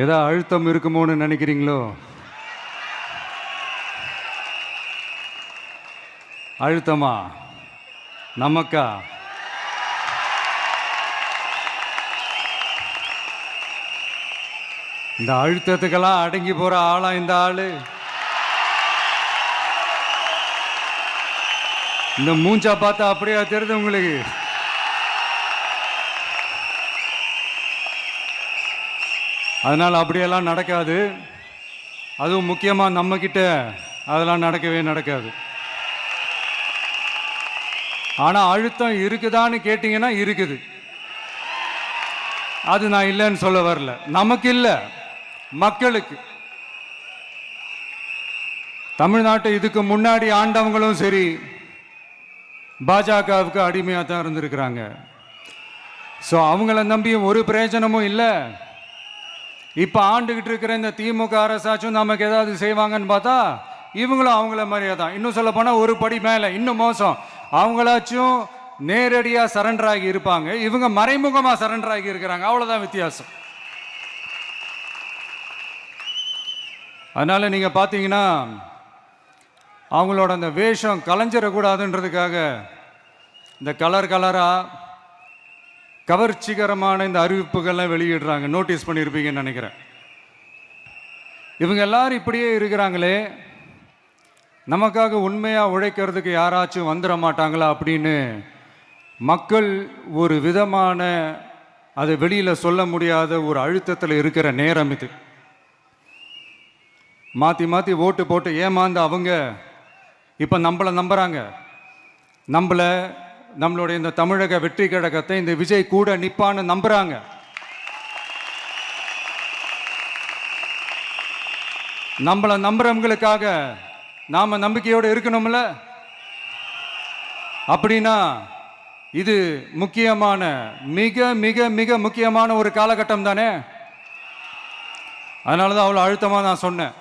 ஏதோ அழுத்தம் இருக்குமோன்னு நினைக்கிறீங்களோ? அழுத்தமா? நமக்கா? இந்த அழுத்தத்துக்கெல்லாம் அடங்கி போற ஆளா இந்த ஆளு? இந்த மூஞ்சா பார்த்தா அப்படியா தெரியுது உங்களுக்கு? அதனால் அப்படியெல்லாம் நடக்காது. அதுவும் முக்கியமாக நம்மக்கிட்ட அதெல்லாம் நடக்கவே நடக்காது. ஆனால் அழுத்தம் இருக்குதான்னு கேட்டிங்கன்னா இருக்குது. அது நான் இல்லைன்னு சொல்ல வரல. நமக்கு இல்லை, மக்களுக்கு. தமிழ்நாட்டை இதுக்கு முன்னாடி ஆண்டவங்களும் சரி பாஜகவுக்கு அடிமையாக தான் இருந்திருக்கிறாங்க. ஸோ அவங்கள நம்பியும் ஒரு பிரயோஜனமும் இல்லை. இப்போ ஆண்டுகிட்டு இருக்கிற இந்த திமுக அரசாச்சும் நமக்கு ஏதாவது செய்வாங்கன்னு பார்த்தா இவங்களும் அவங்கள மாதிரியே தான். இன்னும் சொல்ல போனால் ஒரு படி மேலே, இன்னும் மோசம். அவங்களாச்சும் நேரடியாக சரண்டர் ஆகி இருப்பாங்க, இவங்க மறைமுகமாக சரண்டர் ஆகி இருக்கிறாங்க. அவ்வளோதான் வித்தியாசம். அதனால் நீங்கள் பார்த்தீங்கன்னா அவங்களோட அந்த வேஷம் கலைஞ்சிடக்கூடாதுன்றதுக்காக இந்த கலர் கலராக கவர்ச்சிகரமான இந்த அறிவிப்புகள்லாம் வெளியிடுறாங்க. நோட்டீஸ் பண்ணியிருப்பீங்கன்னு நினைக்கிறேன். இவங்க எல்லாரும் இப்படியே இருக்கிறாங்களே, நமக்காக உண்மையாக உழைக்கிறதுக்கு யாராச்சும் வந்துட மாட்டாங்களா அப்படின்னு மக்கள் ஒரு விதமான அதை வெளியில் சொல்ல முடியாத ஒரு அழுத்தத்தில் இருக்கிற நேரம் இது. மாற்றி மாற்றி ஓட்டு போட்டு ஏமாந்து அவங்க இப்போ நம்மளை நம்புகிறாங்க. நம்மளுடைய இந்த தமிழக வெற்றி கழகத்தை இந்த விஜய் கூட நிப்பான்னு நம்புறாங்க. நம்மளை நம்புறவங்களுக்காக நாம நம்பிக்கையோடு இருக்கணும்ல. அப்படின்னா இது முக்கியமான, மிக மிக மிக முக்கியமான ஒரு காலகட்டம் தானே. அதனால தான் அவ்வளோ அழுத்தமாக நான் சொன்னேன்.